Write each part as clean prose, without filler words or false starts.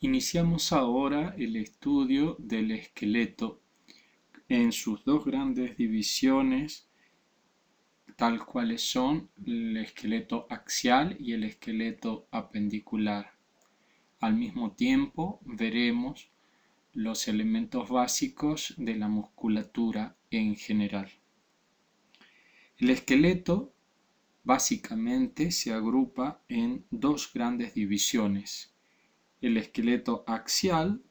Iniciamos ahora el estudio del esqueleto en sus dos grandes divisiones, tal cuales son el esqueleto axial y el esqueleto apendicular. Al mismo tiempo veremos los elementos básicos de la musculatura en general. El esqueleto básicamente se agrupa en dos grandes divisiones. El esqueleto axial,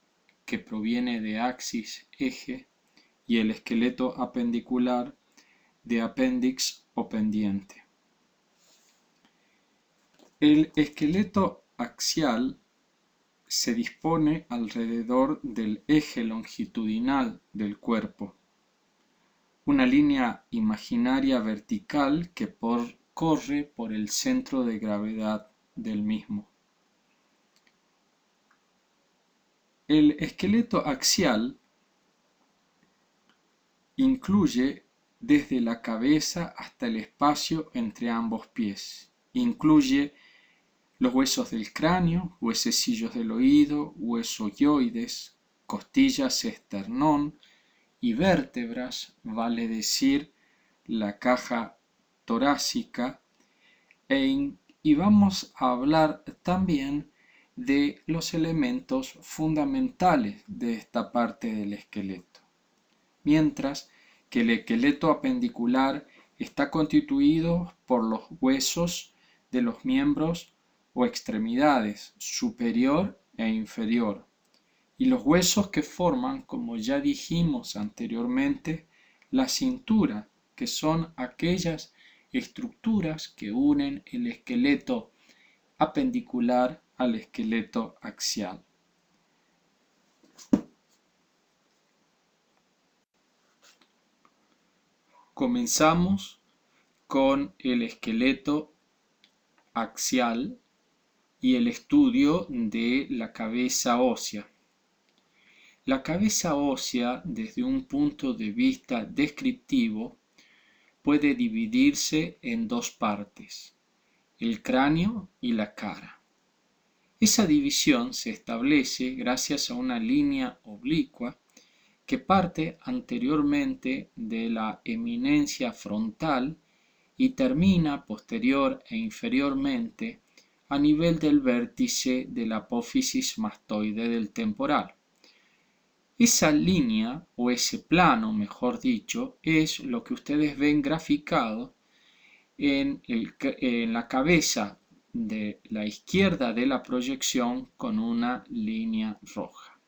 que proviene de axis, eje, y el esqueleto apendicular, de apéndice o pendiente. El esqueleto axial se dispone alrededor del eje longitudinal del cuerpo, una línea imaginaria vertical que corre por el centro de gravedad del mismo. El esqueleto axial incluye desde la cabeza hasta el espacio entre ambos pies. Incluye los huesos del cráneo, huesecillos del oído, huesoyoides, costillas, esternón y vértebras, vale decir la caja torácica, y vamos a hablar también de los elementos fundamentales de esta parte del esqueleto. Mientras que el esqueleto apendicular está constituido por los huesos de los miembros o extremidades superior e inferior, y los huesos que forman, como ya dijimos anteriormente, la cintura, que son aquellas estructuras que unen el esqueleto apendicular al esqueleto axial. Comenzamos con el esqueleto axial y el estudio de la cabeza ósea. La cabeza ósea, desde un punto de vista descriptivo, puede dividirse en dos partes, el cráneo y la cara. Esa división se establece gracias a una línea oblicua que parte anteriormente de la eminencia frontal y termina posterior e inferiormente a nivel del vértice de la apófisis mastoide del temporal. Esa línea, o ese plano, mejor dicho, es lo que ustedes ven graficado en la cabeza de la izquierda de la proyección con una línea roja.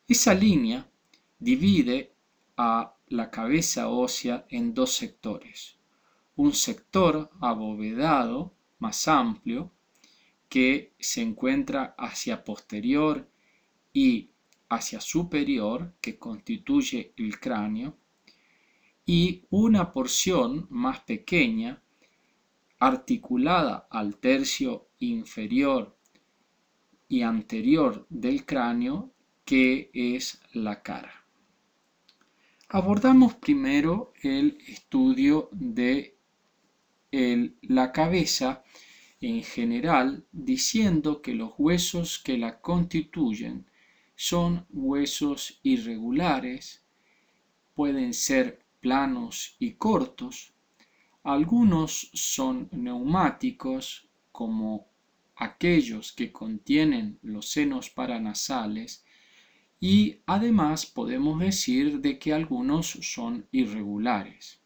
Esa línea divide a la cabeza ósea en dos sectores. Un sector abovedado, más amplio, que se encuentra hacia posterior y hacia superior, que constituye el cráneo, y una porción más pequeña, articulada al tercio inferior y anterior del cráneo, que es la cara. Abordamos primero el estudio de la cabeza en general, diciendo que los huesos que la constituyen son huesos irregulares, pueden ser planos y cortos, algunos son neumáticos, como aquellos que contienen los senos paranasales, y además podemos decir de que algunos son irregulares.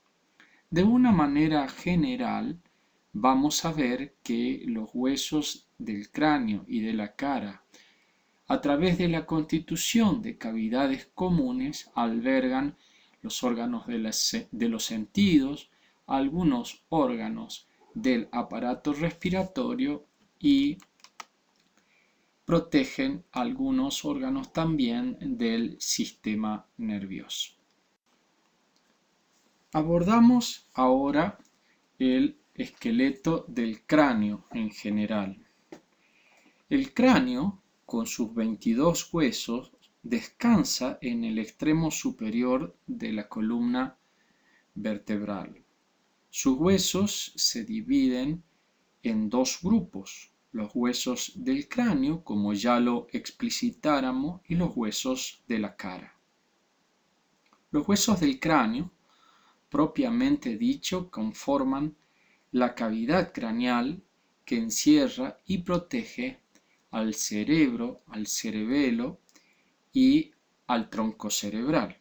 De una manera general, vamos a ver que los huesos del cráneo y de la cara, a través de la constitución de cavidades comunes, albergan los órganos de los sentidos, algunos órganos del aparato respiratorio y protegen algunos órganos también del sistema nervioso. Abordamos ahora el esqueleto del cráneo en general. El cráneo, con sus 22 huesos, descansa en el extremo superior de la columna vertebral. Sus huesos se dividen en dos grupos, los huesos del cráneo, como ya lo explicitáramos, y los huesos de la cara. Los huesos del cráneo, propiamente dicho, conforman la cavidad craneal que encierra y protege al cerebro, al cerebelo y al tronco cerebral.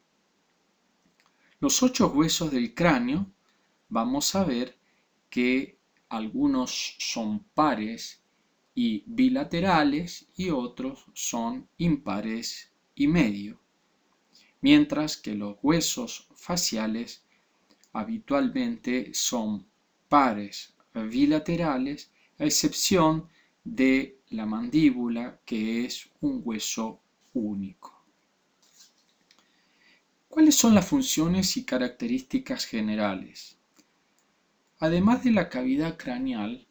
Los 8 huesos del cráneo, vamos a ver que algunos son pares y bilaterales y otros son impares y medio, mientras que los huesos faciales habitualmente son pares bilaterales, a excepción de la mandíbula, que es un hueso único. ¿Cuáles son las funciones y características generales? Además de la cavidad craneal,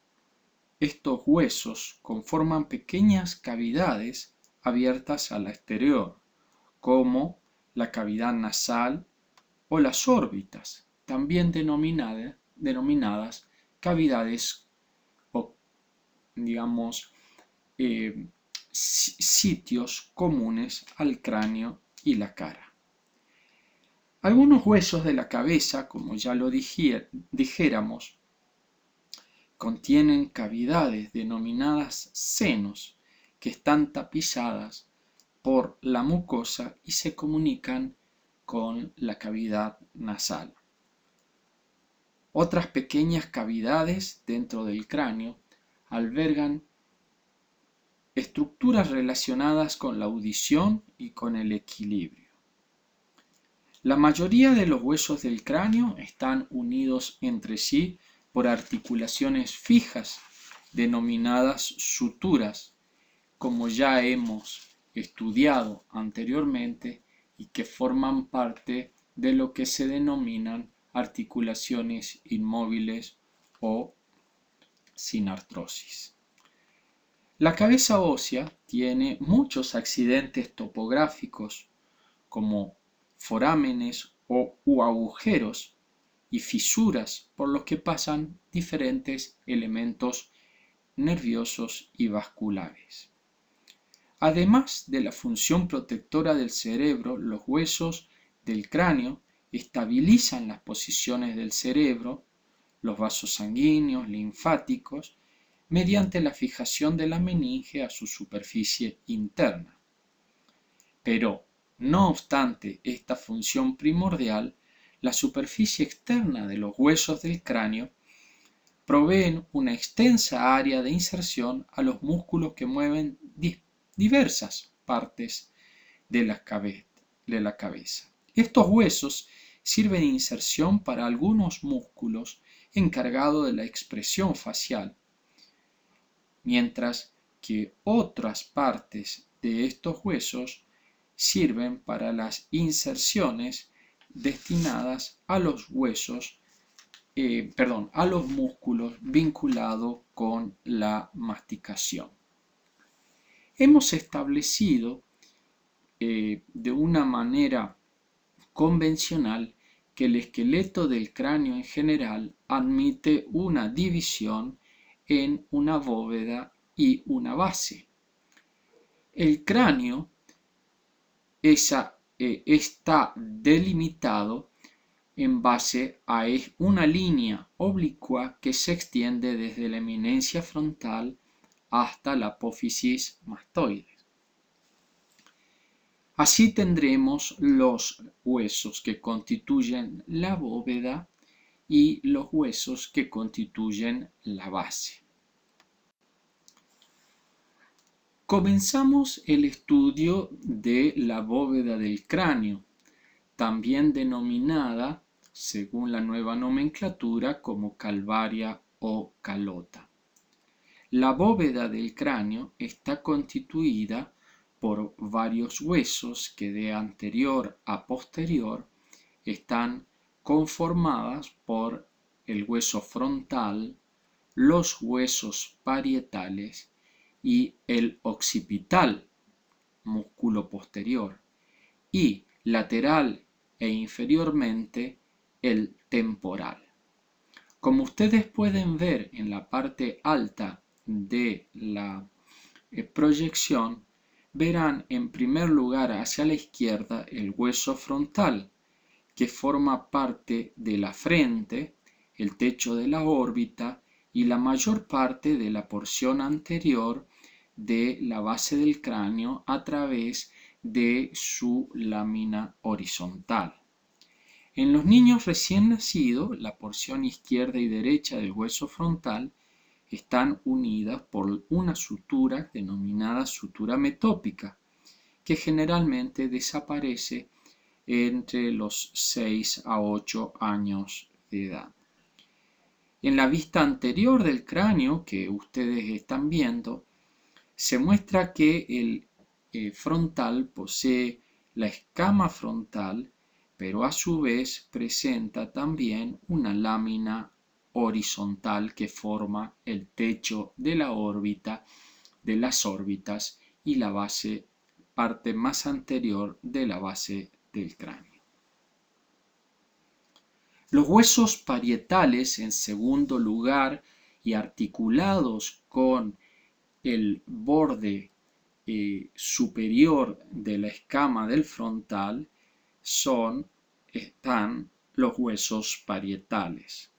estos huesos conforman pequeñas cavidades abiertas al exterior, como la cavidad nasal o las órbitas, también denominadas cavidades o, digamos, sitios comunes al cráneo y la cara. Algunos huesos de la cabeza, como ya lo dijéramos, contienen cavidades denominadas senos, que están tapizadas por la mucosa y se comunican con la cavidad nasal. Otras pequeñas cavidades dentro del cráneo albergan estructuras relacionadas con la audición y con el equilibrio. La mayoría de los huesos del cráneo están unidos entre sí por articulaciones fijas, denominadas suturas, como ya hemos estudiado anteriormente, y que forman parte de lo que se denominan articulaciones inmóviles o sin artrosis. La cabeza ósea tiene muchos accidentes topográficos, como forámenes u agujeros y fisuras por los que pasan diferentes elementos nerviosos y vasculares. Además de la función protectora del cerebro, los huesos del cráneo estabilizan las posiciones del cerebro, los vasos sanguíneos, linfáticos, mediante la fijación de la meninge a su superficie interna. Pero, no obstante esta función primordial, la superficie externa de los huesos del cráneo proveen una extensa área de inserción a los músculos que mueven diversas partes de la cabeza. Estos huesos sirven de inserción para algunos músculos encargados de la expresión facial, mientras que otras partes de estos huesos sirven para las inserciones destinadas a los a los músculos vinculados con la masticación. Hemos establecido de una manera convencional que el esqueleto del cráneo en general admite una división en una bóveda y una base. El cráneo está delimitado en base a una línea oblicua que se extiende desde la eminencia frontal hasta la apófisis mastoides. Así tendremos los huesos que constituyen la bóveda y los huesos que constituyen la base. Comenzamos el estudio de la bóveda del cráneo, también denominada, según la nueva nomenclatura, como calvaria o calota. La bóveda del cráneo está constituida por varios huesos que de anterior a posterior están conformadas por el hueso frontal, los huesos parietales y el occipital, músculo posterior, y lateral e inferiormente el temporal. Como ustedes pueden ver en la parte alta de la proyección, verán en primer lugar hacia la izquierda el hueso frontal, que forma parte de la frente, el techo de la órbita y la mayor parte de la porción anterior de la base del cráneo a través de su lámina horizontal. En los niños recién nacidos, la porción izquierda y derecha del hueso frontal están unidas por una sutura denominada sutura metópica, que generalmente desaparece entre los 6 a 8 años de edad. En la vista anterior del cráneo que ustedes están viendo, se muestra que el frontal posee la escama frontal, pero a su vez presenta también una lámina horizontal que forma el techo de la órbita, de las órbitas y la base, parte más anterior de la base del cráneo. Los huesos parietales, en segundo lugar, y articulados con el borde superior de la escama del frontal, están los huesos parietales.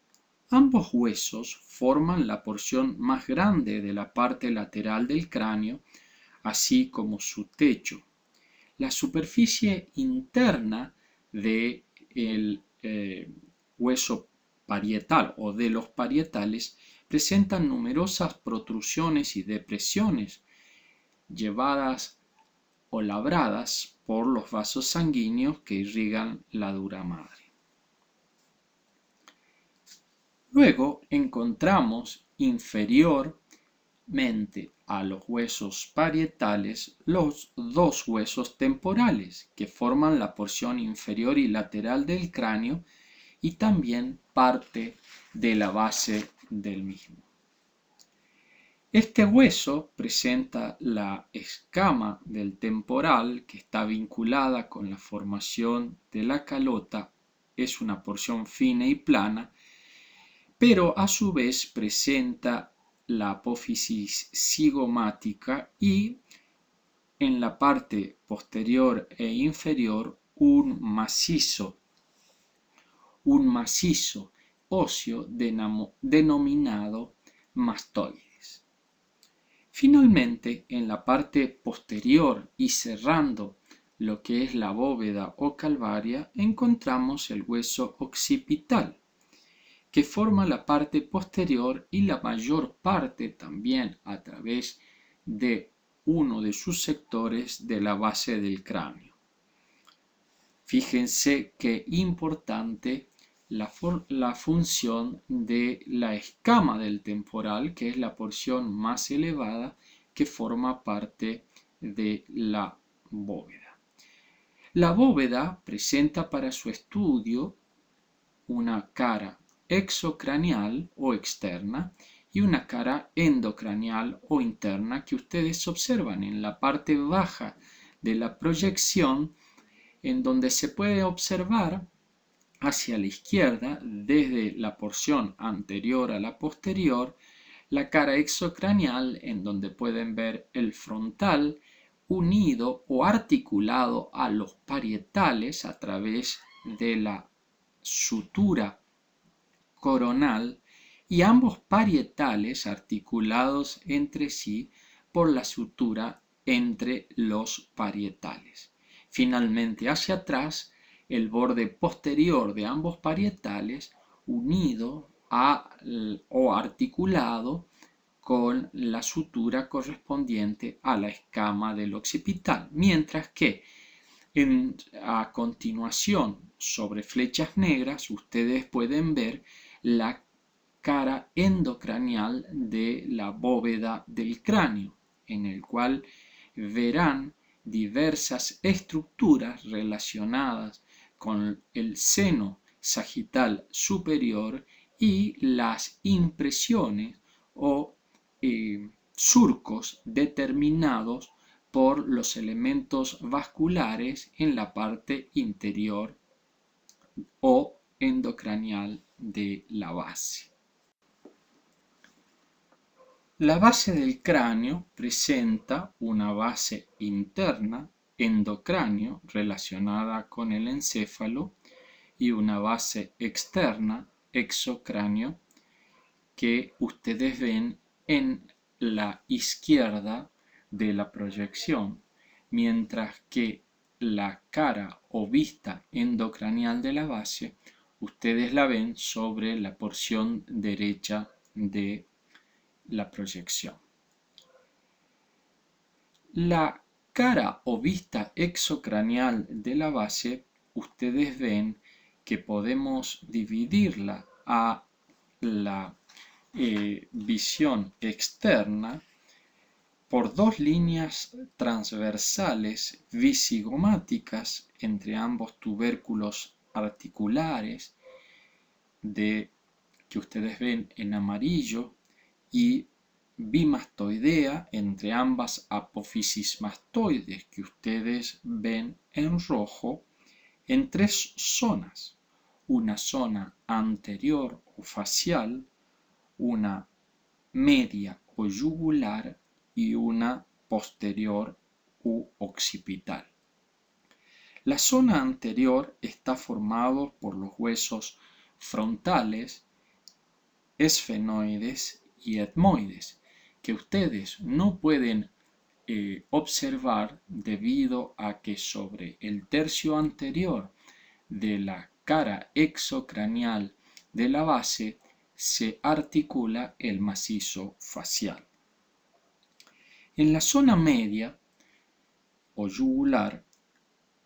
Ambos huesos forman la porción más grande de la parte lateral del cráneo, así como su techo. La superficie interna del hueso parietal o de los parietales presentan numerosas protrusiones y depresiones llevadas o labradas por los vasos sanguíneos que irrigan la dura madre. Luego encontramos inferiormente a los huesos parietales los dos huesos temporales que forman la porción inferior y lateral del cráneo y también parte de la base del mismo. Este hueso presenta la escama del temporal que está vinculada con la formación de la calota, es una porción fina y plana, pero a su vez presenta la apófisis cigomática y en la parte posterior e inferior un macizo óseo denominado mastoides. Finalmente, en la parte posterior y cerrando lo que es la bóveda o calvaria, encontramos el hueso occipital, que forma la parte posterior y la mayor parte también a través de uno de sus sectores de la base del cráneo. Fíjense qué importante la función de la escama del temporal, que es la porción más elevada que forma parte de la bóveda. La bóveda presenta para su estudio una cara exocranial o externa y una cara endocranial o interna que ustedes observan en la parte baja de la proyección, en donde se puede observar hacia la izquierda, desde la porción anterior a la posterior, la cara exocranial, en donde pueden ver el frontal unido o articulado a los parietales a través de la sutura coronal y ambos parietales articulados entre sí por la sutura entre los parietales. Finalmente, hacia atrás, el borde posterior de ambos parietales unido o articulado con la sutura correspondiente a la escama del occipital, mientras que a continuación, sobre flechas negras, ustedes pueden ver la cara endocranial de la bóveda del cráneo, en el cual verán diversas estructuras relacionadas con el seno sagital superior y las impresiones o surcos determinados por los elementos vasculares en la parte interior o endocranial de la base. La base del cráneo presenta una base interna, endocráneo, relacionada con el encéfalo, y una base externa, exocráneo, que ustedes ven en la izquierda de la proyección, mientras que la cara o vista endocranial de la base ustedes la ven sobre la porción derecha de la proyección. La cara o vista exocranial de la base ustedes ven que podemos dividirla a la visión externa por dos líneas transversales visigomáticas entre ambos tubérculos articulares que ustedes ven en amarillo y bimastoidea entre ambas apófisis mastoides que ustedes ven en rojo en tres zonas: una zona anterior o facial, una media o yugular y una posterior u occipital. La zona anterior está formada por los huesos frontales, esfenoides y etmoides, que ustedes no pueden observar debido a que sobre el tercio anterior de la cara exocranial de la base se articula el macizo facial. En la zona media o yugular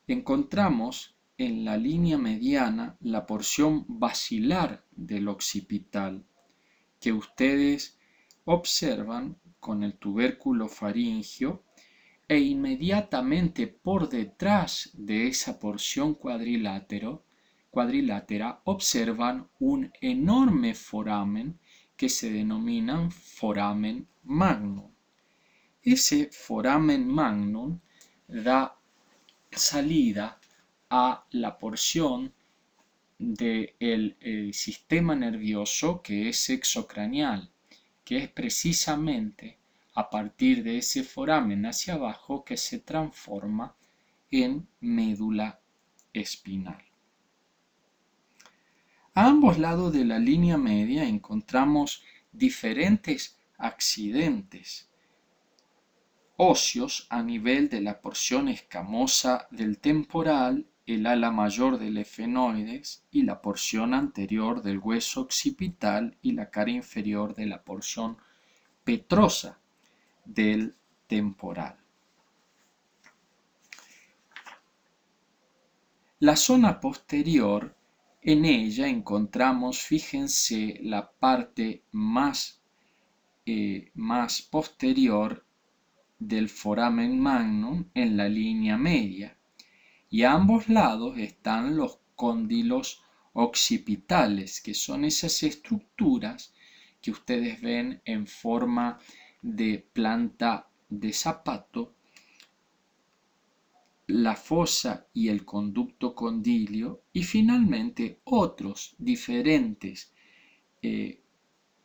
encontramos en la línea mediana la porción basilar del occipital, que ustedes observan con el tubérculo faríngeo, e inmediatamente por detrás de esa porción cuadrilátera observan un enorme foramen que se denomina foramen magnum. Ese foramen magnum da salida a la porción del sistema nervioso que es exocranial, que es precisamente a partir de ese foramen hacia abajo que se transforma en médula espinal. A ambos lados de la línea media encontramos diferentes accidentes óseos a nivel de la porción escamosa del temporal, el ala mayor del efenoides y la porción anterior del hueso occipital y la cara inferior de la porción petrosa del temporal. La zona posterior, en ella encontramos, fíjense, la parte más posterior del foramen magnum en la línea media, y a ambos lados están los cóndilos occipitales, que son esas estructuras que ustedes ven en forma de planta de zapato, la fosa y el conducto condilio, y finalmente otros diferentes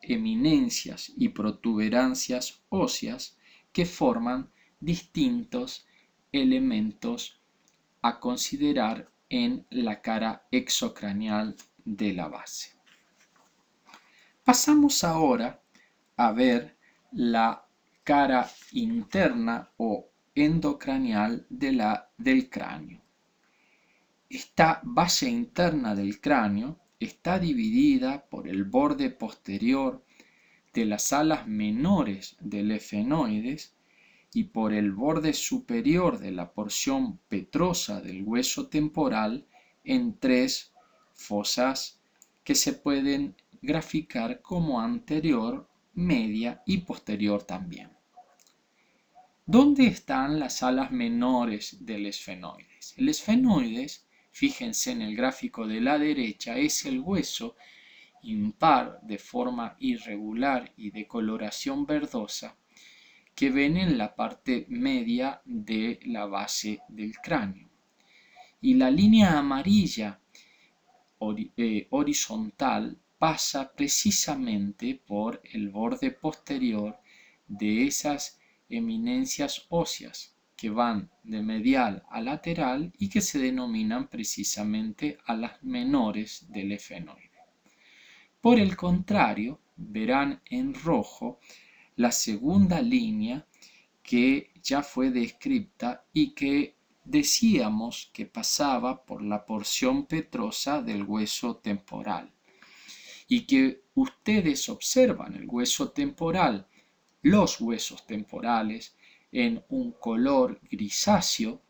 eminencias y protuberancias óseas que forman distintos elementos a considerar en la cara exocranial de la base. Pasamos ahora a ver la cara interna o endocranial del cráneo. Esta base interna del cráneo está dividida por el borde posterior de las alas menores del efenoides y por el borde superior de la porción petrosa del hueso temporal en tres fosas que se pueden graficar como anterior, media y posterior también. ¿Dónde están las alas menores del esfenoides? El esfenoides, fíjense en el gráfico de la derecha, es el hueso impar de forma irregular y de coloración verdosa que ven en la parte media de la base del cráneo. Y la línea amarilla horizontal pasa precisamente por el borde posterior de esas eminencias óseas que van de medial a lateral y que se denominan precisamente a las menores del efenoide. Por el contrario, verán en rojo la segunda línea que ya fue descrita y que decíamos que pasaba por la porción petrosa del hueso temporal, y que ustedes observan el hueso temporal, los huesos temporales, en un color grisáceo,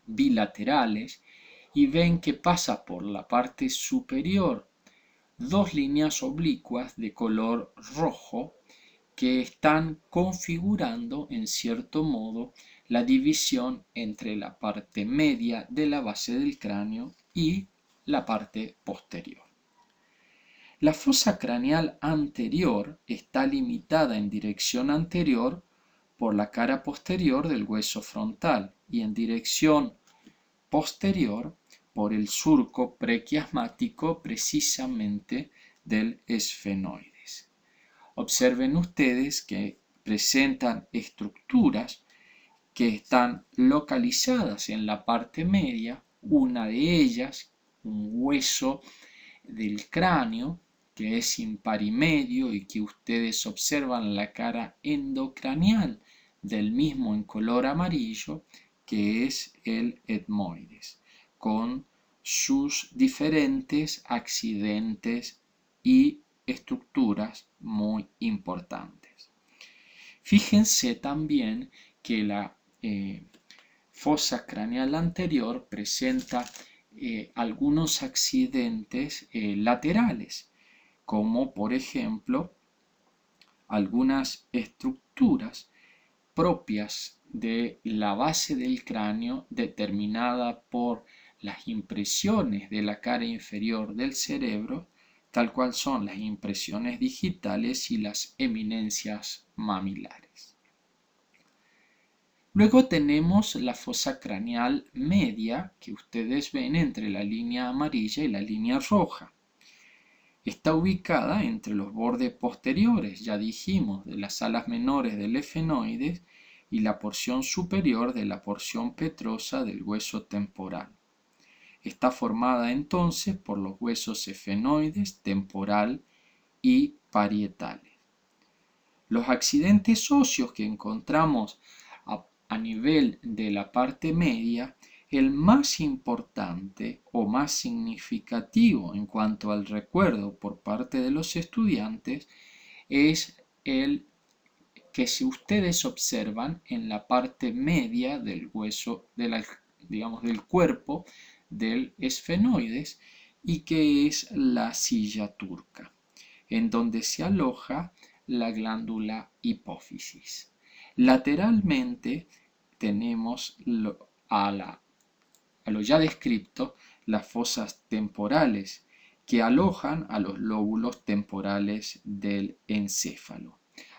bilaterales, y ven que pasa por la parte superior dos líneas oblicuas de color rojo que están configurando en cierto modo la división entre la parte media de la base del cráneo y la parte posterior. La fosa craneal anterior está limitada en dirección anterior por la cara posterior del hueso frontal y en dirección posterior por el surco prequiasmático precisamente del esfenoides. Observen ustedes que presentan estructuras que están localizadas en la parte media, una de ellas, un hueso del cráneo, que es impar y medio y que ustedes observan la cara endocranial del mismo en color amarillo, que es el etmoides, con sus diferentes accidentes y estructuras muy importantes. Fíjense también que la fosa craneal anterior presenta algunos accidentes laterales, como por ejemplo algunas estructuras propias de la base del cráneo determinada por las impresiones de la cara inferior del cerebro, tal cual son las impresiones digitales y las eminencias mamilares. Luego tenemos la fosa craneal media que ustedes ven entre la línea amarilla y la línea roja. Está ubicada entre los bordes posteriores, ya dijimos, de las alas menores del efenoides y la porción superior de la porción petrosa del hueso temporal. Está formada entonces por los huesos efenoides, temporal y parietales. Los accidentes óseos que encontramos a nivel de la parte media, el más importante o más significativo en cuanto al recuerdo por parte de los estudiantes es el que si ustedes observan en la parte media del hueso, del cuerpo del esfenoides, y que es la silla turca, en donde se aloja la glándula hipófisis. Lateralmente tenemos a lo ya descrito las fosas temporales que alojan a los lóbulos temporales del encéfalo.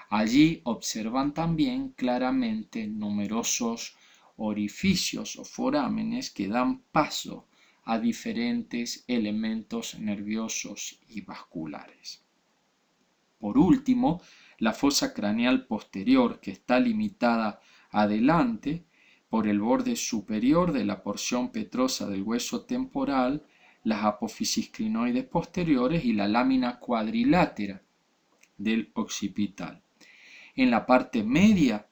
Allí observan también claramente numerosos orificios o forámenes que dan paso a diferentes elementos nerviosos y vasculares. Por último, la fosa craneal posterior, que está limitada adelante por el borde superior de la porción petrosa del hueso temporal, las apófisis crinoides posteriores y la lámina cuadrilátera del occipital. En la parte media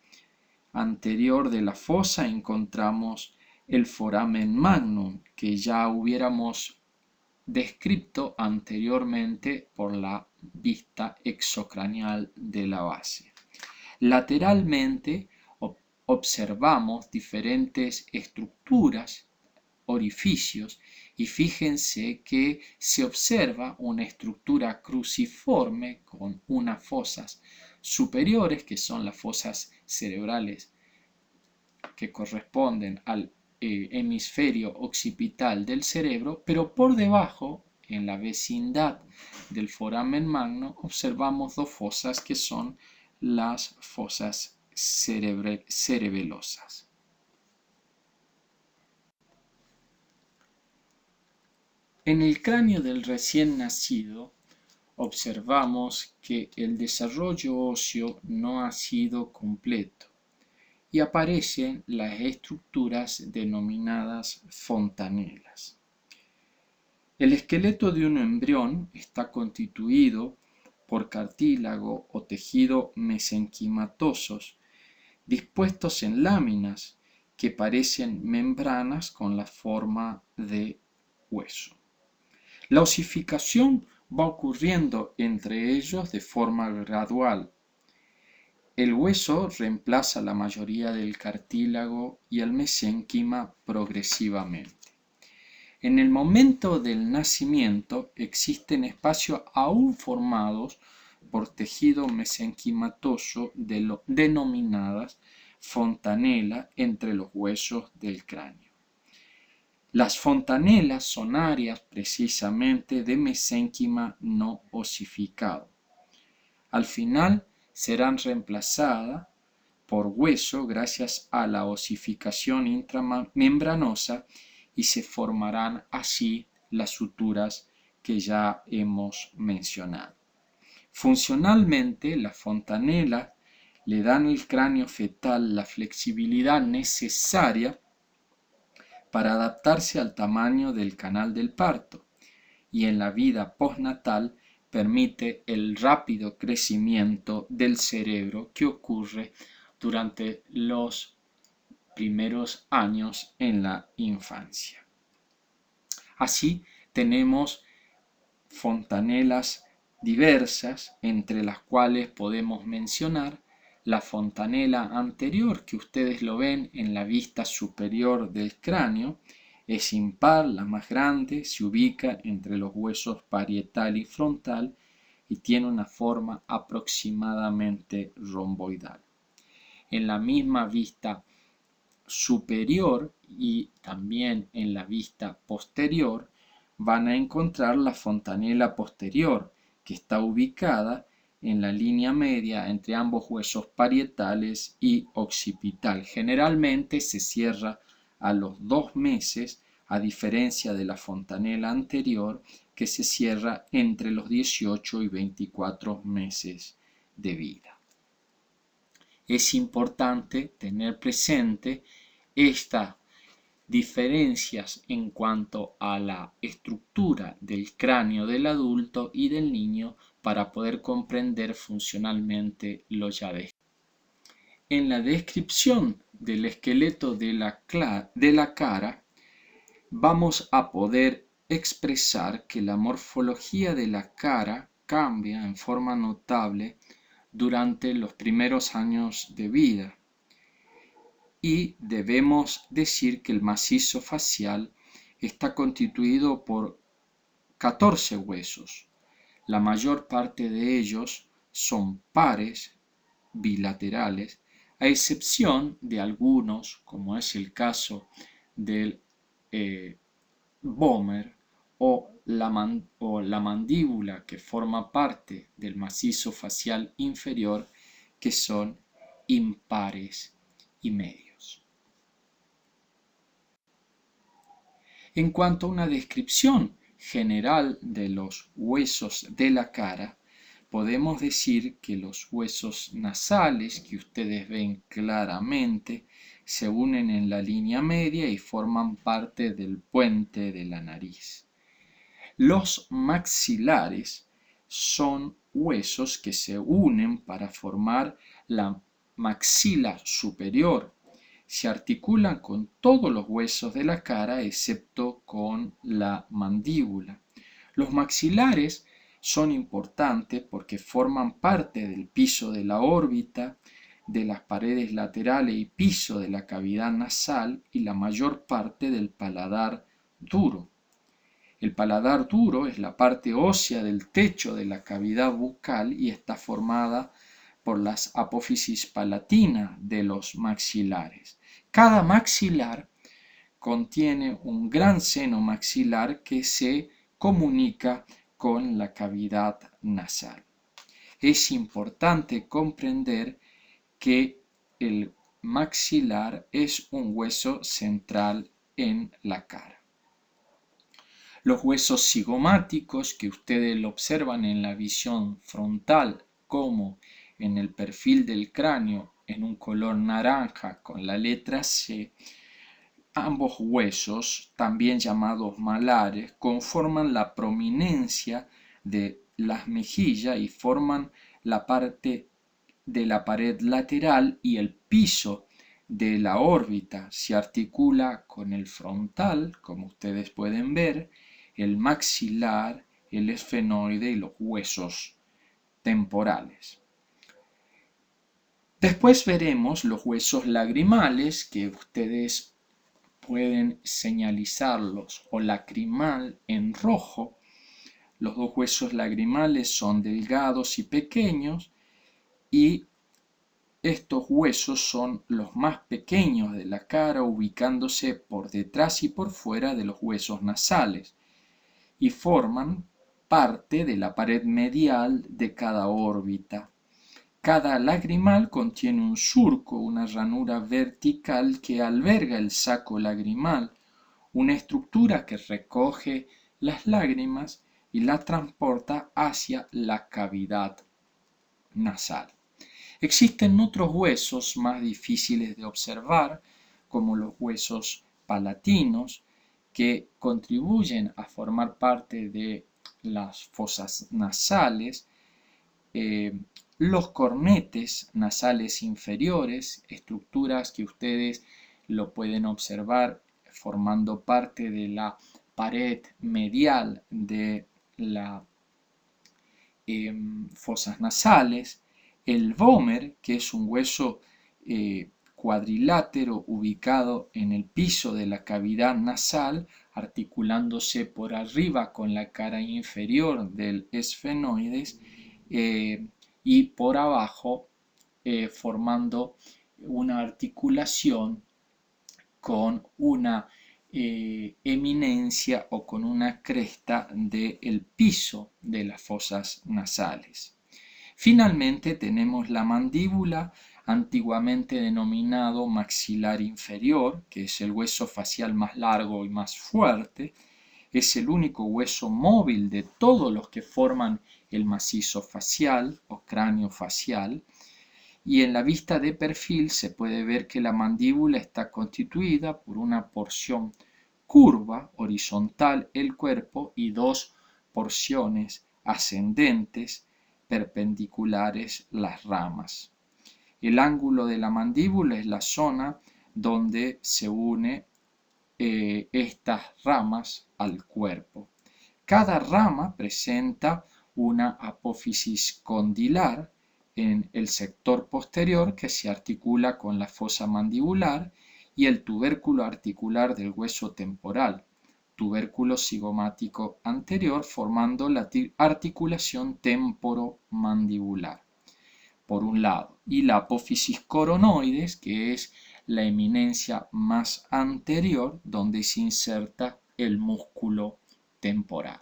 anterior de la fosa encontramos el foramen magnum, que ya hubiéramos descrito anteriormente por la vista exocraneal de la base. Lateralmente observamos diferentes estructuras, orificios, y fíjense que se observa una estructura cruciforme con unas fosas superiores, que son las fosas cerebrales que corresponden al hemisferio occipital del cerebro, pero por debajo, en la vecindad del foramen magno, observamos dos fosas que son las fosas cerebelosas. En el cráneo del recién nacido observamos que el desarrollo óseo no ha sido completo y aparecen las estructuras denominadas fontanelas. El esqueleto de un embrión está constituido por cartílago o tejido mesenquimatosos dispuestos en láminas que parecen membranas con la forma de hueso. La osificación va ocurriendo entre ellos de forma gradual. El hueso reemplaza la mayoría del cartílago y el mesénquima progresivamente. En el momento del nacimiento existen espacios aún formados por tejido mesenquimatoso denominadas fontanela entre los huesos del cráneo. Las fontanelas son áreas precisamente de mesénquima no osificado. Al final serán reemplazadas por hueso gracias a la osificación intramembranosa y se formarán así las suturas que ya hemos mencionado. Funcionalmente, las fontanelas le dan al cráneo fetal la flexibilidad necesaria para adaptarse al tamaño del canal del parto y en la vida postnatal permite el rápido crecimiento del cerebro que ocurre durante los primeros años en la infancia. Así tenemos fontanelas diversas, entre las cuales podemos mencionar la fontanela anterior, que ustedes lo ven en la vista superior del cráneo, es impar, la más grande, se ubica entre los huesos parietal y frontal y tiene una forma aproximadamente romboidal. En la misma vista superior y también en la vista posterior van a encontrar la fontanela posterior, que está ubicada en la línea media entre ambos huesos parietales y occipital. Generalmente se cierra a los 2 meses, a diferencia de la fontanela anterior, que se cierra entre los 18 y 24 meses de vida. Es importante tener presente estas diferencias en cuanto a la estructura del cráneo del adulto y del niño para poder comprender funcionalmente lo ya descrito. En la descripción del esqueleto de la cara vamos a poder expresar que la morfología de la cara cambia en forma notable durante los primeros años de vida. Y debemos decir que el macizo facial está constituido por 14 huesos. La mayor parte de ellos son pares, bilaterales, a excepción de algunos, como es el caso del vómer o la mandíbula, que forma parte del macizo facial inferior, que son impares y medios. En cuanto a una descripción general de los huesos de la cara, podemos decir que los huesos nasales, que ustedes ven claramente, se unen en la línea media y forman parte del puente de la nariz. Los maxilares son huesos que se unen para formar la maxila superior. Se articulan con todos los huesos de la cara excepto con la mandíbula. Los maxilares son importantes porque forman parte del piso de la órbita, de las paredes laterales y piso de la cavidad nasal y la mayor parte del paladar duro. El paladar duro es la parte ósea del techo de la cavidad bucal y está formada por las apófisis palatinas de los maxilares. Cada maxilar contiene un gran seno maxilar que se comunica con la cavidad nasal. Es importante comprender que el maxilar es un hueso central en la cara. Los huesos cigomáticos que ustedes lo observan en la visión frontal como en el perfil del cráneo en un color naranja con la letra C, ambos huesos, también llamados malares, conforman la prominencia de las mejillas y forman la parte de la pared lateral y el piso de la órbita. Se articula con el frontal, como ustedes pueden ver, el maxilar, el esfenoide y los huesos temporales. Después veremos los huesos lagrimales, que ustedes pueden señalizarlos o lacrimal en rojo. Los dos huesos lagrimales son delgados y pequeños y estos huesos son los más pequeños de la cara, ubicándose por detrás y por fuera de los huesos nasales, y forman parte de la pared medial de cada órbita. Cada lagrimal contiene un surco, una ranura vertical que alberga el saco lagrimal, una estructura que recoge las lágrimas y las transporta hacia la cavidad nasal. Existen otros huesos más difíciles de observar, como los huesos palatinos, que contribuyen a formar parte de las fosas nasales, los cornetes nasales inferiores, estructuras que ustedes lo pueden observar formando parte de la pared medial de las fosas nasales, el vómer, que es un hueso cuadrilátero ubicado en el piso de la cavidad nasal, articulándose por arriba con la cara inferior del esfenoides y por abajo formando una articulación con una eminencia o con una cresta del piso de las fosas nasales. Finalmente tenemos la mandíbula, antiguamente denominado maxilar inferior, que es el hueso facial más largo y más fuerte. Es el único hueso móvil de todos los que forman el macizo facial o cráneo facial. Y en la vista de perfil se puede ver que la mandíbula está constituida por una porción curva, horizontal el cuerpo, y dos porciones ascendentes, perpendiculares las ramas. El ángulo de la mandíbula es la zona donde se une estas ramas al cuerpo. Cada rama presenta una apófisis condilar en el sector posterior que se articula con la fosa mandibular y el tubérculo articular del hueso temporal, tubérculo cigomático anterior, formando la articulación temporomandibular, por un lado, y la apófisis coronoides, que es la eminencia más anterior donde se inserta el músculo temporal.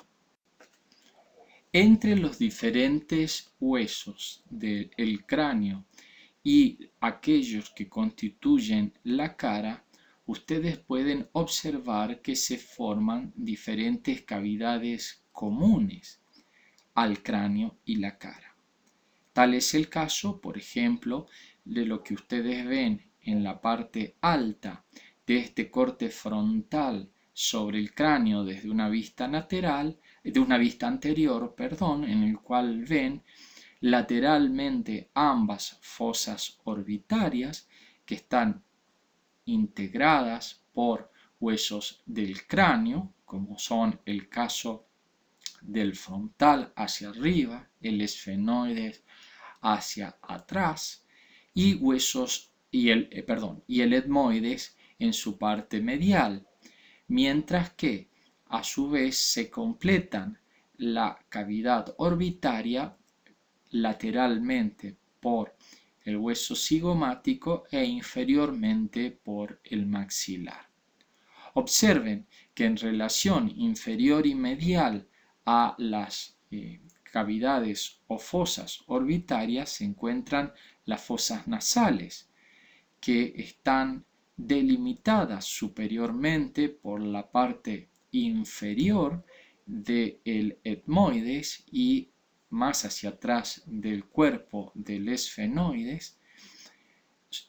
Entre los diferentes huesos del cráneo y aquellos que constituyen la cara, ustedes pueden observar que se forman diferentes cavidades comunes al cráneo y la cara. Tal es el caso, por ejemplo, de lo que ustedes ven en la parte alta de este corte frontal sobre el cráneo desde una vista lateral, de una vista anterior, perdón, en el cual ven lateralmente ambas fosas orbitarias que están integradas por huesos del cráneo, como son el caso del frontal hacia arriba, el esfenoide hacia atrás, y huesos y el etmoides en su parte medial, mientras que a su vez se completan la cavidad orbitaria lateralmente por el hueso cigomático e inferiormente por el maxilar. Observen que en relación inferior y medial a las cavidades o fosas orbitarias se encuentran las fosas nasales, que están delimitadas superiormente por la parte inferior del etmoides y más hacia atrás del cuerpo del esfenoides,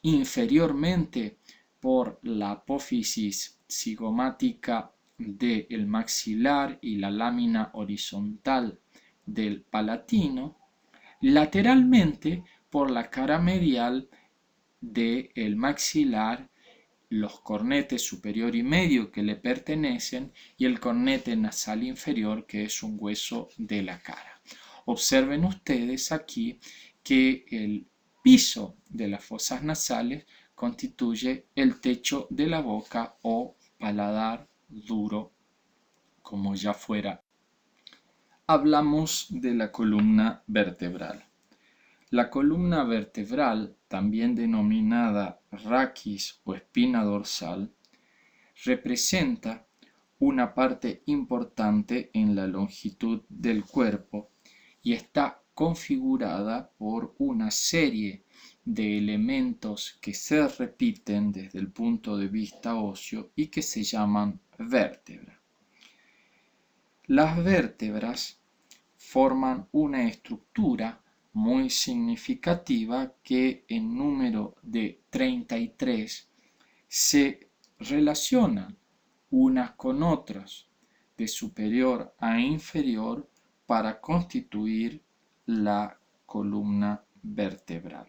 inferiormente por la apófisis cigomática del maxilar y la lámina horizontal del palatino, lateralmente por la cara medial del maxilar, los cornetes superior y medio que le pertenecen y el cornete nasal inferior, que es un hueso de la cara. Observen ustedes aquí que el piso de las fosas nasales constituye el techo de la boca o paladar duro, como ya fuera. Hablamos de la columna vertebral. La columna vertebral, también denominada raquis o espina dorsal, representa una parte importante en la longitud del cuerpo y está configurada por una serie de elementos que se repiten desde el punto de vista óseo y que se llaman vértebras. Las vértebras forman una estructura muy significativa que en número de 33 se relacionan unas con otras de superior a inferior para constituir la columna vertebral.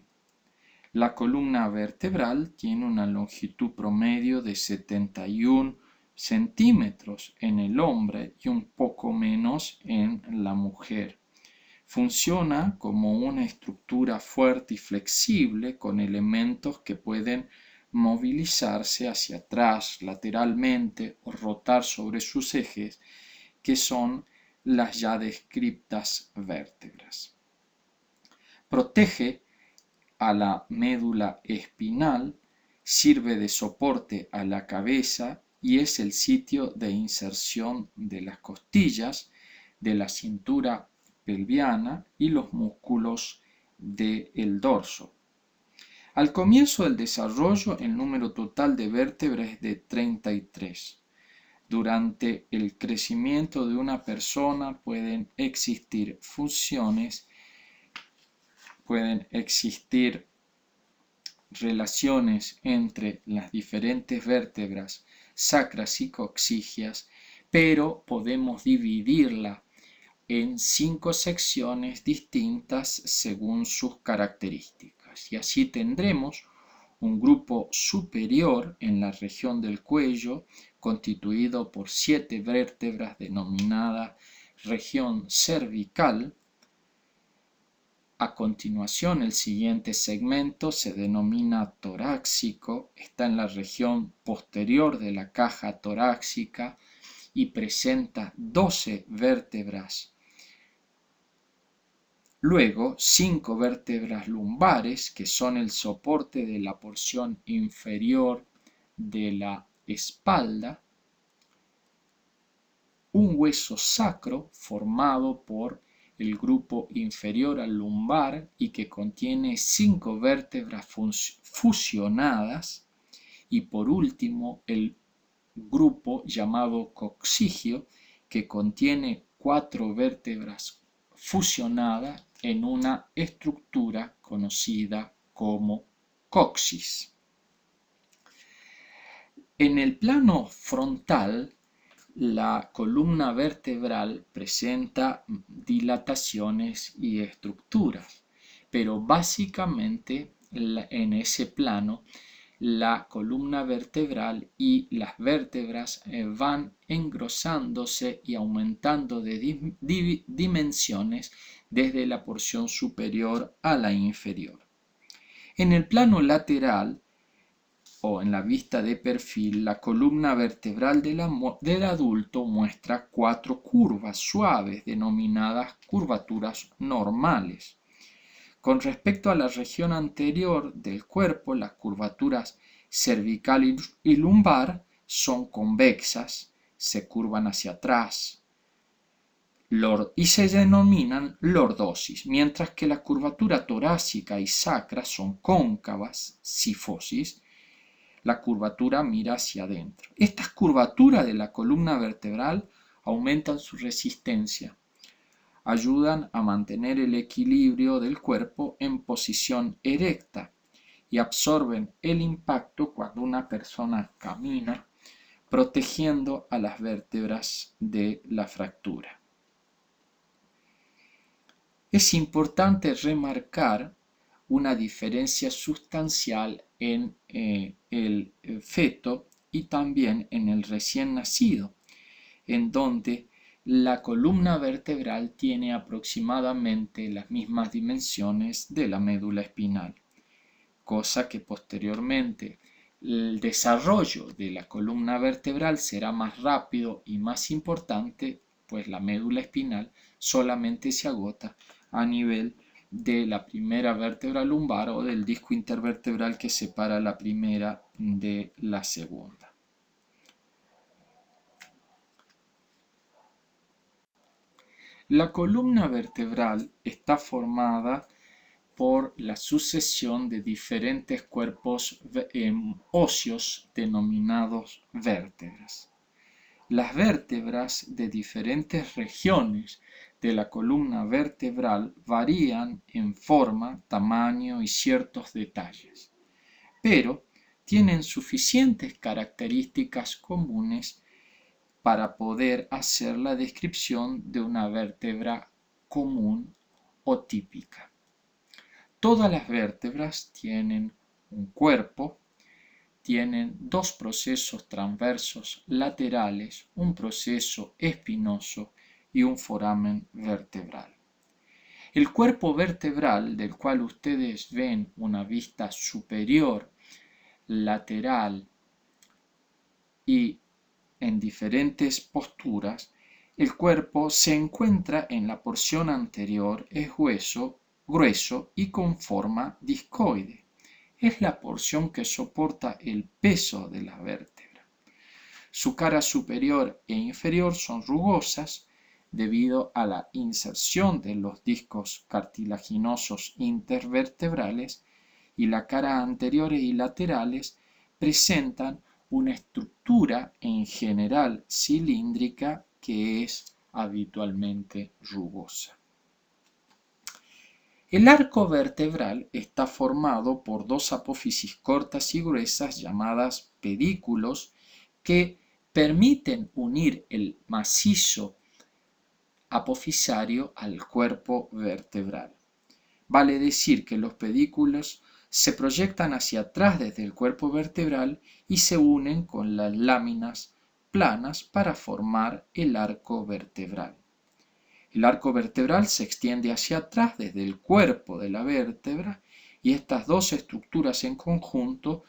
La columna vertebral tiene una longitud promedio de 71 centímetros en el hombre y un poco menos en la mujer. Funciona como una estructura fuerte y flexible con elementos que pueden movilizarse hacia atrás, lateralmente o rotar sobre sus ejes, que son las ya descritas vértebras. Protege a la médula espinal, sirve de soporte a la cabeza y es el sitio de inserción de las costillas, de la cintura pelviana y los músculos del dorso. Al comienzo del desarrollo, el número total de vértebras es de 33. Durante el crecimiento de una persona pueden existir funciones, pueden existir relaciones entre las diferentes vértebras sacras y coccygias, pero podemos dividirla en 5 secciones distintas según sus características. Y así tendremos un grupo superior en la región del cuello, constituido por 7 vértebras denominada región cervical. A continuación, el siguiente segmento se denomina torácico, está en la región posterior de la caja torácica y presenta 12 vértebras. Luego, 5 vértebras lumbares, que son el soporte de la porción inferior de la espalda. Un hueso sacro formado por el grupo inferior al lumbar y que contiene 5 vértebras fusionadas. Y por último, el grupo llamado coccigio, que contiene 4 vértebras fusionadas en una estructura conocida como coxis. En el plano frontal, la columna vertebral presenta dilataciones y estructuras, pero básicamente en ese plano la columna vertebral y las vértebras van engrosándose y aumentando de dimensiones desde la porción superior a la inferior. En el plano lateral o en la vista de perfil, la columna vertebral del adulto muestra 4 curvas suaves denominadas curvaturas normales. Con respecto a la región anterior del cuerpo, las curvaturas cervical y lumbar son convexas, se curvan hacia atrás y se denominan lordosis, mientras que la curvatura torácica y sacra son cóncavas, sifosis. la curvatura mira hacia adentro. Estas curvaturas de la columna vertebral aumentan su resistencia, ayudan a mantener el equilibrio del cuerpo en posición erecta y absorben el impacto cuando una persona camina, protegiendo a las vértebras de la fractura. Es importante remarcar una diferencia sustancial en el feto y también en el recién nacido, en donde la columna vertebral tiene aproximadamente las mismas dimensiones de la médula espinal, cosa que posteriormente el desarrollo de la columna vertebral será más rápido y más importante, pues la médula espinal solamente se agota a nivel de la primera vértebra lumbar o del disco intervertebral que separa la primera de la segunda. La columna vertebral está formada por la sucesión de diferentes cuerpos óseos denominados vértebras. Las vértebras de diferentes regiones de la columna vertebral varían en forma, tamaño y ciertos detalles, pero tienen suficientes características comunes para poder hacer la descripción de una vértebra común o típica. Todas las vértebras tienen un cuerpo, tienen dos procesos transversos laterales, un proceso espinoso y un foramen vertebral. El cuerpo vertebral, del cual ustedes ven una vista superior, lateral y en diferentes posturas, el cuerpo se encuentra en la porción anterior, es grueso y con forma discoide. Es la porción que soporta el peso de la vértebra. Su cara superior e inferior son rugosas debido a la inserción de los discos cartilaginosos intervertebrales, y la cara anteriores y laterales presentan una estructura en general cilíndrica que es habitualmente rugosa. El arco vertebral está formado por dos apófisis cortas y gruesas llamadas pedículos que permiten unir el macizo apofisario al cuerpo vertebral. Vale decir que los pedículos se proyectan hacia atrás desde el cuerpo vertebral y se unen con las láminas planas para formar el arco vertebral. El arco vertebral se extiende hacia atrás desde el cuerpo de la vértebra y estas dos estructuras en conjunto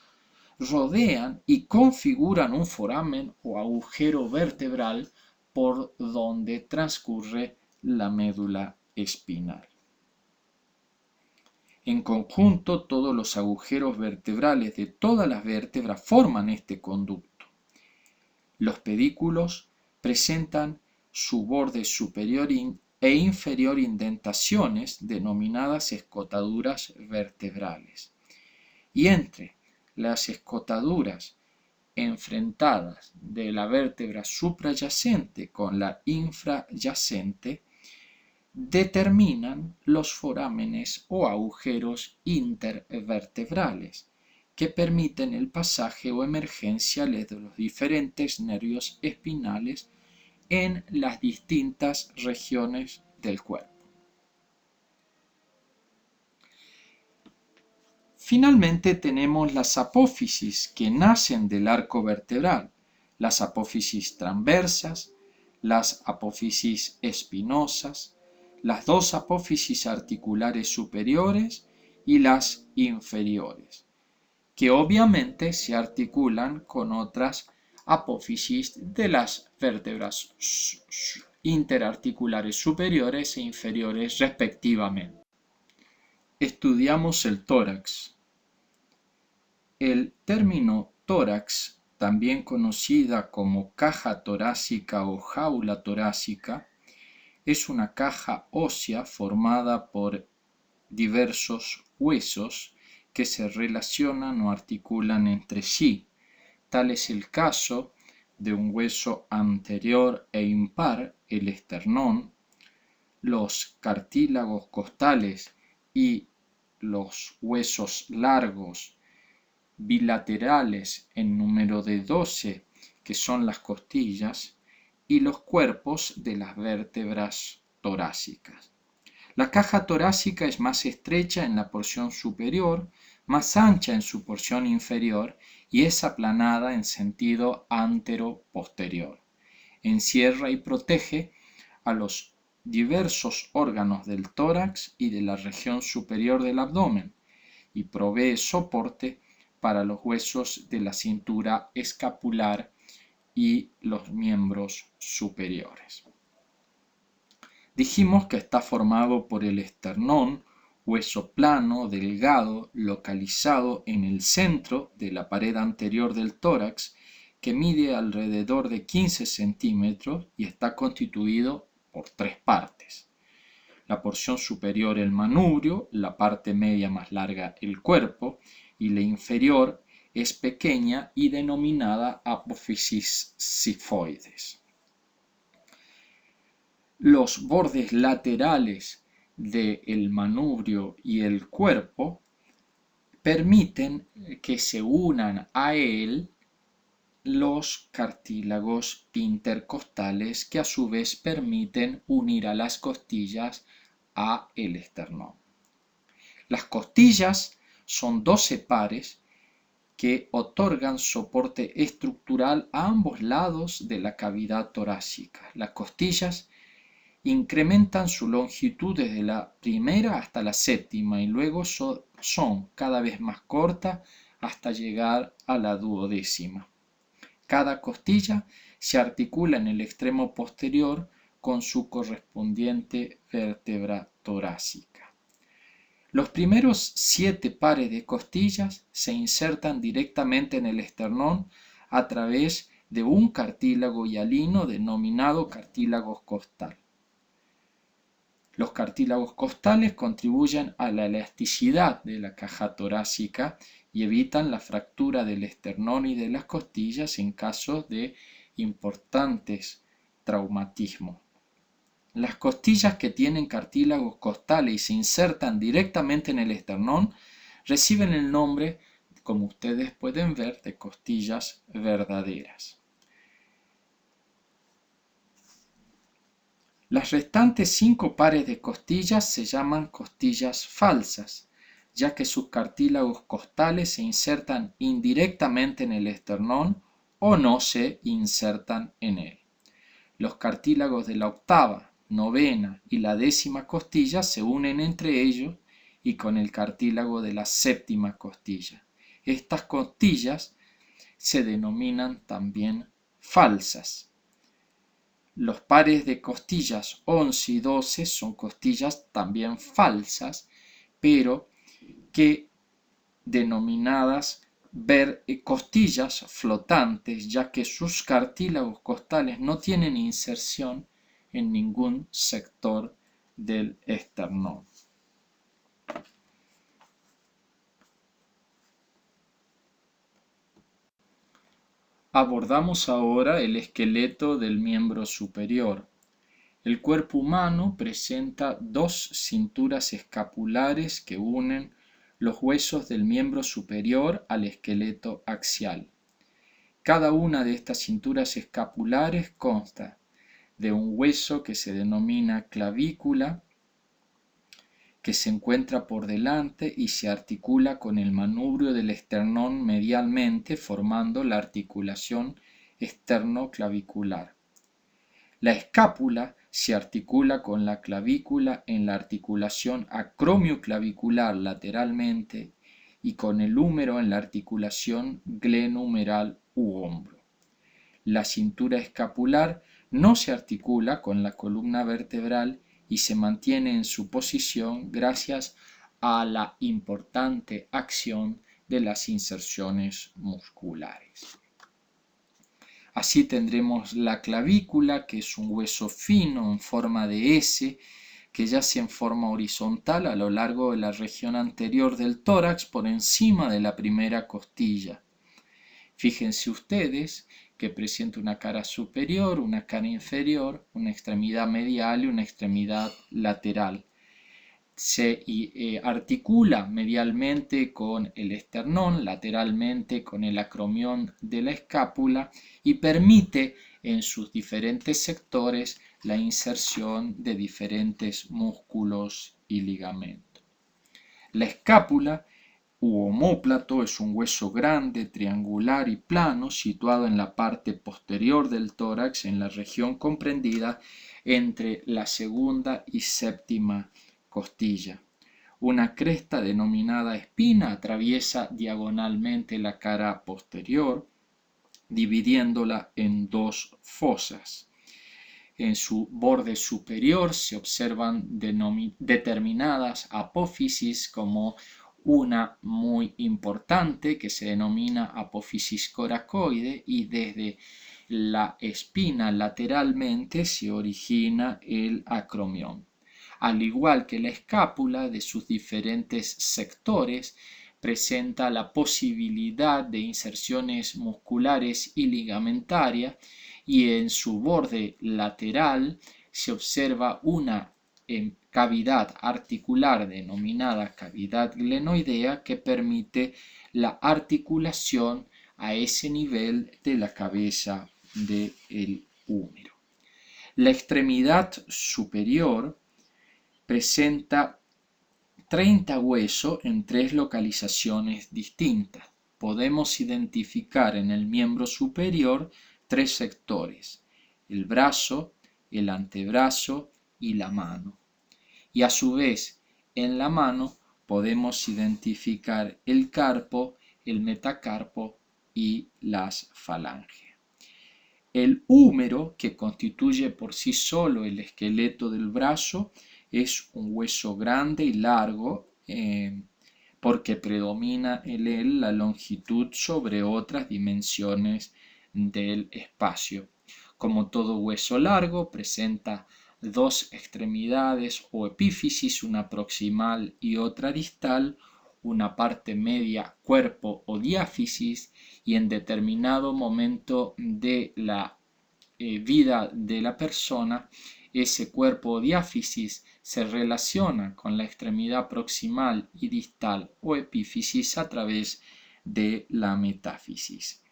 rodean y configuran un foramen o agujero vertebral por donde transcurre la médula espinal. En conjunto, todos los agujeros vertebrales de todas las vértebras forman este conducto. Los pedículos presentan su borde superior e inferior indentaciones denominadas escotaduras vertebrales. Y entre las escotaduras enfrentadas de la vértebra suprayacente con la infrayacente, determinan los forámenes o agujeros intervertebrales que permiten el pasaje o emergencia de los diferentes nervios espinales en las distintas regiones del cuerpo. Finalmente tenemos las apófisis que nacen del arco vertebral, las apófisis transversas, las apófisis espinosas, las dos apófisis articulares superiores y las inferiores, que obviamente se articulan con otras apófisis de las vértebras interarticulares superiores e inferiores respectivamente. Estudiamos el tórax. El término tórax, también conocida como caja torácica o jaula torácica, es una caja ósea formada por diversos huesos que se relacionan o articulan entre sí. Tal es el caso de un hueso anterior e impar, el esternón, los cartílagos costales y los huesos largos bilaterales en número de 12, que son las costillas, y los cuerpos de las vértebras torácicas. La caja torácica es más estrecha en la porción superior, más ancha en su porción inferior y es aplanada en sentido antero-posterior. Encierra y protege a los diversos órganos del tórax y de la región superior del abdomen y provee soporte para los huesos de la cintura escapular y los miembros superiores. Dijimos que está formado por el esternón, hueso plano, delgado, localizado en el centro de la pared anterior del tórax, que mide alrededor de 15 centímetros y está constituido por 3 partes. La porción superior el manubrio, la parte media más larga el cuerpo y la inferior es pequeña y denominada apófisis sifoides. Los bordes laterales del manubrio y el cuerpo permiten que se unan a él los cartílagos intercostales que a su vez permiten unir a las costillas a el esternón. Las costillas son 12 pares que otorgan soporte estructural a ambos lados de la cavidad torácica. Las costillas incrementan su longitud desde la primera hasta la séptima y luego son cada vez más cortas hasta llegar a la duodécima. Cada costilla se articula en el extremo posterior con su correspondiente vértebra torácica. Los primeros 7 pares de costillas se insertan directamente en el esternón a través de un cartílago hialino denominado cartílago costal. Los cartílagos costales contribuyen a la elasticidad de la caja torácica y evitan la fractura del esternón y de las costillas en caso de importantes traumatismos. Las costillas que tienen cartílagos costales y se insertan directamente en el esternón reciben el nombre, como ustedes pueden ver, de costillas verdaderas. Las restantes 5 pares de costillas se llaman costillas falsas, ya que sus cartílagos costales se insertan indirectamente en el esternón o no se insertan en él. Los cartílagos de la octava, novena y la 10ª costilla se unen entre ellos y con el cartílago de la 7ª costilla. Estas costillas se denominan también falsas. Los pares de costillas 11 y 12 son costillas también falsas, pero que denominadas costillas flotantes, ya que sus cartílagos costales no tienen inserción en ningún sector del esternón. Abordamos ahora el esqueleto del miembro superior. El cuerpo humano presenta 2 cinturas escapulares que unen los huesos del miembro superior al esqueleto axial. Cada una de estas cinturas escapulares consta de un hueso que se denomina clavícula, que se encuentra por delante y se articula con el manubrio del esternón medialmente, formando la articulación esternoclavicular. La escápula se articula con la clavícula en la articulación acromioclavicular lateralmente y con el húmero en la articulación glenohumeral u hombro. La cintura escapular no se articula con la columna vertebral y se mantiene en su posición gracias a la importante acción de las inserciones musculares. Así tendremos la clavícula, que es un hueso fino en forma de S, que yace en forma horizontal a lo largo de la región anterior del tórax por encima de la primera costilla. Fíjense ustedes que presenta una cara superior, una cara inferior, una extremidad medial y una extremidad lateral. Se articula medialmente con el esternón, lateralmente con el acromión de la escápula y permite en sus diferentes sectores la inserción de diferentes músculos y ligamentos. La escápula u omóplato es un hueso grande, triangular y plano situado en la parte posterior del tórax en la región comprendida entre la segunda y séptima costilla. Una cresta denominada espina atraviesa diagonalmente la cara posterior, dividiéndola en dos fosas. En su borde superior se observan determinadas apófisis, como una muy importante que se denomina apófisis coracoide, y desde la espina lateralmente se origina el acromión. Al igual que la escápula, de sus diferentes sectores presenta la posibilidad de inserciones musculares y ligamentarias, y en su borde lateral se observa una cavidad articular denominada cavidad glenoidea que permite la articulación a ese nivel de la cabeza del húmero. La extremidad superior presenta 30 huesos en 3 localizaciones distintas. Podemos identificar en el miembro superior 3 sectores: el brazo, el antebrazo y la mano. Y a su vez, en la mano podemos identificar el carpo, el metacarpo y las falanges. El húmero, que constituye por sí solo el esqueleto del brazo, es un hueso grande y largo porque predomina en él la longitud sobre otras dimensiones del espacio. Como todo hueso largo, presenta 2 extremidades o epífisis, una proximal y otra distal, una parte media, cuerpo o diáfisis, y en determinado momento de la vida de la persona, ese cuerpo o diáfisis se relaciona con la extremidad proximal y distal o epífisis a través de la metáfisis.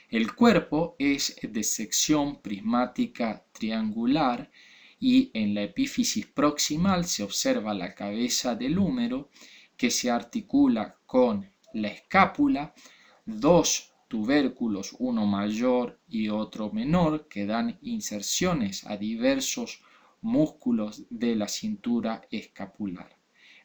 El cuerpo es de sección prismática triangular, y en la epífisis proximal se observa la cabeza del húmero, que se articula con la escápula, 2 tubérculos, uno mayor y otro menor, que dan inserciones a diversos músculos de la cintura escapular,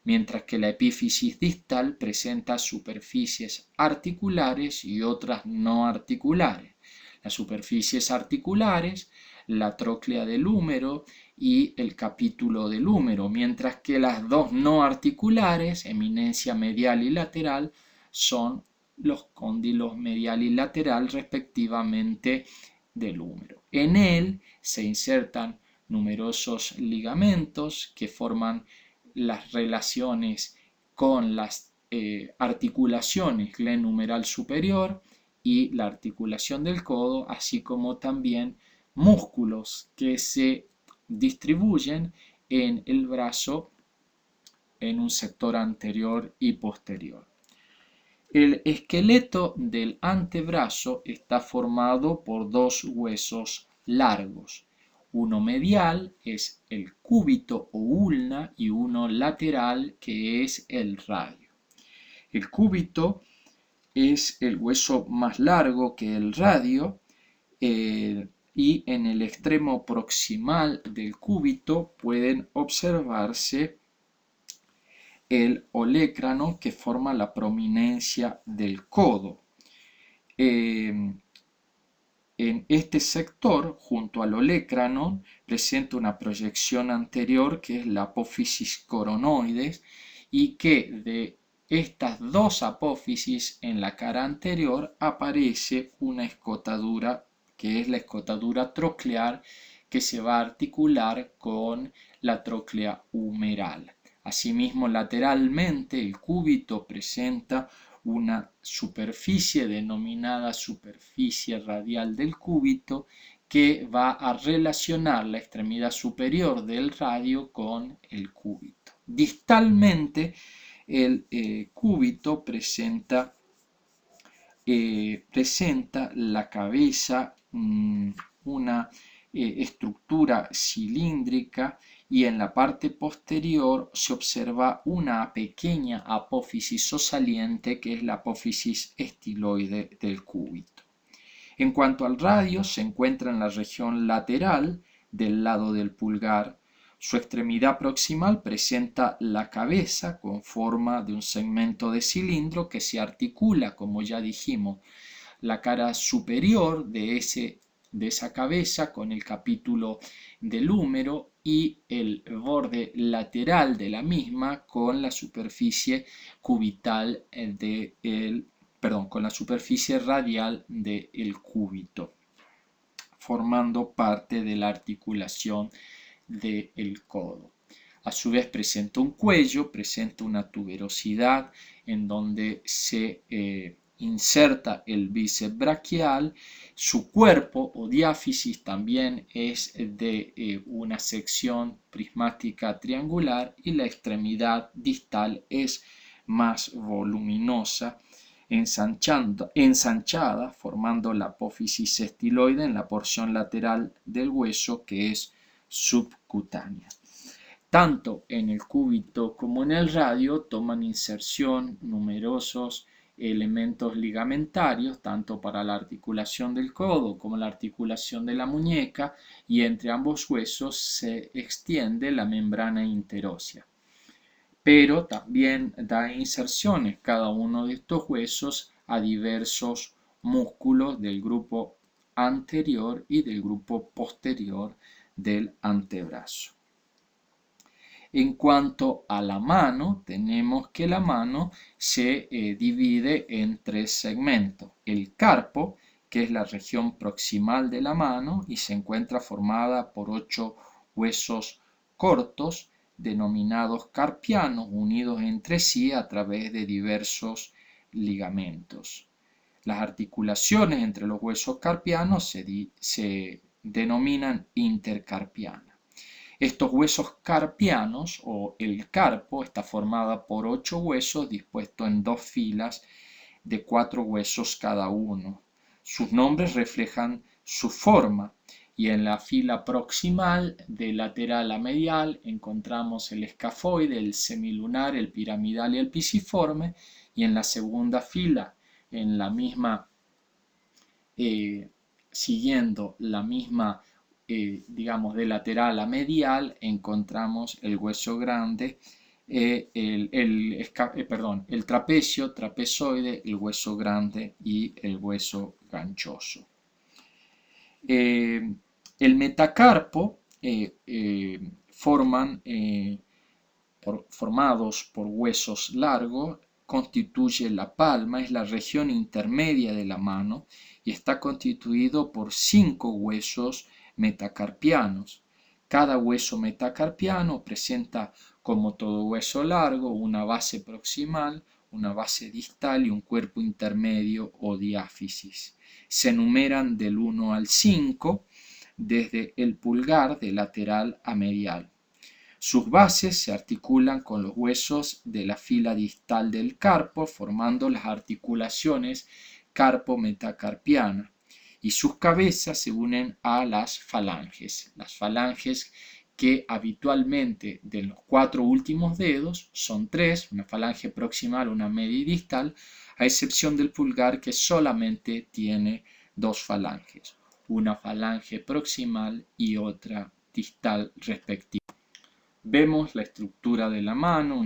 mientras que la epífisis distal presenta superficies articulares y otras no articulares. Las superficies articulares, la tróclea del húmero y el capítulo del húmero, mientras que las dos no articulares, eminencia medial y lateral, son los cóndilos medial y lateral respectivamente del húmero. En él se insertan numerosos ligamentos que forman las relaciones con las articulaciones glenumeral superior y la articulación del codo, así como también músculos que se distribuyen en el brazo en un sector anterior y posterior. El esqueleto del antebrazo está formado por 2 huesos largos. Uno medial es el cúbito o ulna y uno lateral que es el radio. El cúbito es el hueso más largo que el radio, y en el extremo proximal del cúbito pueden observarse el olecrano, que forma la prominencia del codo. En este sector, junto al olecrano, presenta una proyección anterior que es la apófisis coronoides, y que de estas 2 apófisis en la cara anterior aparece una escotadura, que es la escotadura troclear, que se va a articular con la tróclea humeral. Asimismo, lateralmente, el cúbito presenta una superficie denominada superficie radial del cúbito, que va a relacionar la extremidad superior del radio con el cúbito. Distalmente, el cúbito presenta la cabeza, una estructura cilíndrica, y en la parte posterior se observa una pequeña apófisis o saliente, que es la apófisis estiloide del cúbito. En cuanto al radio, se encuentra en la región lateral del lado del pulgar. Su extremidad proximal presenta la cabeza con forma de un segmento de cilindro que se articula, como ya dijimos, la cara superior de esa cabeza con el capítulo del húmero y el borde lateral de la misma con la superficie cubital con la superficie radial del cúbito, formando parte de la articulación del codo. A su vez presenta un cuello, presenta una tuberosidad en donde se inserta el bíceps braquial. Su cuerpo o diáfisis también es de una sección prismática triangular, y la extremidad distal es más voluminosa, ensanchada, formando la apófisis estiloide en la porción lateral del hueso, que es subcutánea. Tanto en el cúbito como en el radio toman inserción numerosos elementos ligamentarios, tanto para la articulación del codo como la articulación de la muñeca, y entre ambos huesos se extiende la membrana interósea. Pero también da inserciones cada uno de estos huesos a diversos músculos del grupo anterior y del grupo posterior del antebrazo. En cuanto a la mano, tenemos que la mano se divide en tres segmentos. El carpo, que es la región proximal de la mano y se encuentra formada por 8 huesos cortos denominados carpianos, unidos entre sí a través de diversos ligamentos. Las articulaciones entre los huesos carpianos se denominan intercarpianas. Estos huesos carpianos, o el carpo, está formada por 8 huesos dispuestos en 2 filas de 4 huesos cada uno. Sus nombres reflejan su forma, y en la fila proximal, de lateral a medial, encontramos el escafoide, el semilunar, el piramidal y el pisiforme, y en la segunda fila, en la misma, siguiendo la misma, digamos, de lateral a medial, encontramos el hueso grande, el trapecio, trapezoide, el hueso grande y el hueso ganchoso. El metacarpo, formados por huesos largos, constituye la palma, es la región intermedia de la mano, y está constituido por 5 huesos metacarpianos. Cada hueso metacarpiano presenta, como todo hueso largo, una base proximal, una base distal y un cuerpo intermedio o diáfisis. Se enumeran del 1 al 5, desde el pulgar de lateral a medial. Sus bases se articulan con los huesos de la fila distal del carpo, formando las articulaciones carpo-metacarpiana, y sus cabezas se unen a las falanges. Las falanges, que habitualmente de los 4 últimos dedos son 3, una falange proximal, una media y distal, a excepción del pulgar, que solamente tiene 2 falanges, una falange proximal y otra distal respectiva. Vemos la estructura de la mano,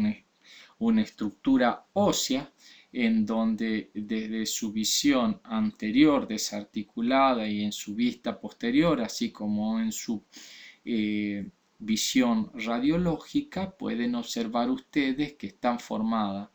una estructura ósea, en donde desde su visión anterior desarticulada y en su vista posterior, así como en su visión radiológica, pueden observar ustedes que están formadas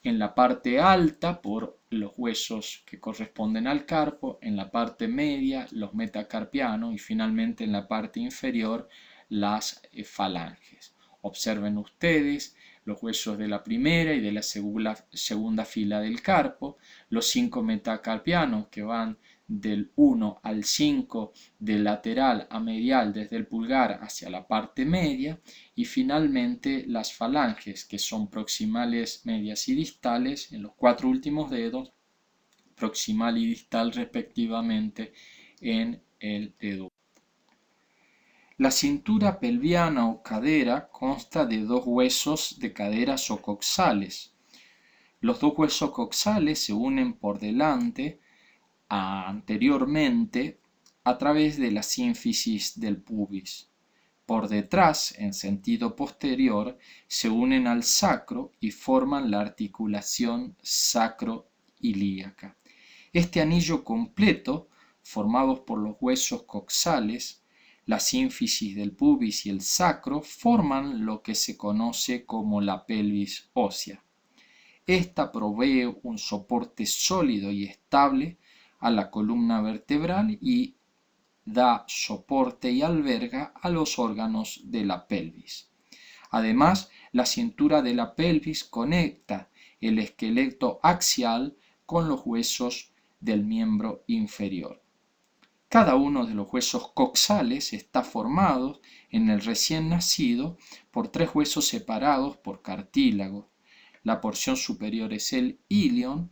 en la parte alta por los huesos que corresponden al carpo, en la parte media los metacarpianos y finalmente en la parte inferior las falanges. Observen ustedes los huesos de la primera y de la segunda fila del carpo, los 5 metacarpianos que van del 1 al 5 del lateral a medial desde el pulgar hacia la parte media, y finalmente las falanges que son proximales, medias y distales en los 4 últimos dedos, proximal y distal respectivamente en el dedo. La cintura pelviana o cadera consta de 2 huesos de caderas o coxales. Los 2 huesos coxales se unen por delante anteriormente a través de la sínfisis del pubis. Por detrás, en sentido posterior, se unen al sacro y forman la articulación sacroilíaca. Este anillo completo, formado por los huesos coxales, la sínfisis del pubis y el sacro, forman lo que se conoce como la pelvis ósea. Esta provee un soporte sólido y estable a la columna vertebral y da soporte y alberga a los órganos de la pelvis. Además, la cintura de la pelvis conecta el esqueleto axial con los huesos del miembro inferior. Cada uno de los huesos coxales está formado en el recién nacido por 3 huesos separados por cartílago. La porción superior es el ilion,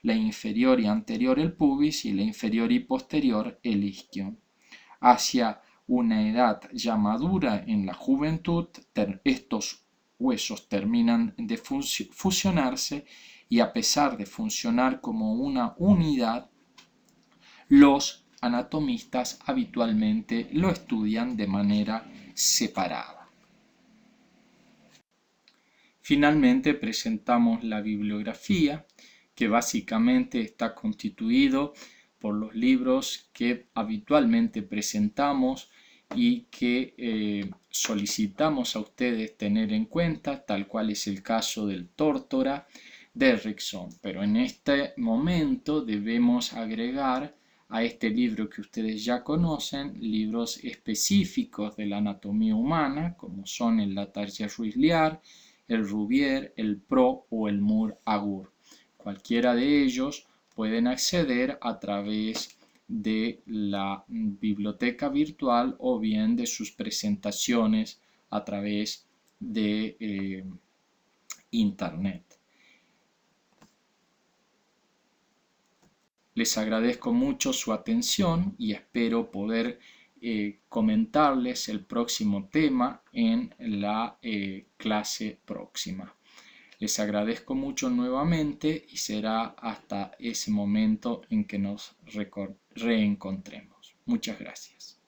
la inferior y anterior el pubis y la inferior y posterior el isquion. Hacia una edad ya madura en la juventud, estos huesos terminan de fusionarse y, a pesar de funcionar como una unidad, los anatomistas habitualmente lo estudian de manera separada. Finalmente presentamos la bibliografía, que básicamente está constituido por los libros que habitualmente presentamos y que solicitamos a ustedes tener en cuenta, tal cual es el caso del Tórtora de Erickson. Pero en este momento debemos agregar a este libro que ustedes ya conocen, libros específicos de la anatomía humana, como son el Latarjer-Ruisliard, el Rouvier, el Pro o el Moore-Agur. Cualquiera de ellos pueden acceder a través de la biblioteca virtual o bien de sus presentaciones a través de internet. Les agradezco mucho su atención y espero poder comentarles el próximo tema en la clase próxima. Les agradezco mucho nuevamente y será hasta ese momento en que nos reencontremos. Muchas gracias.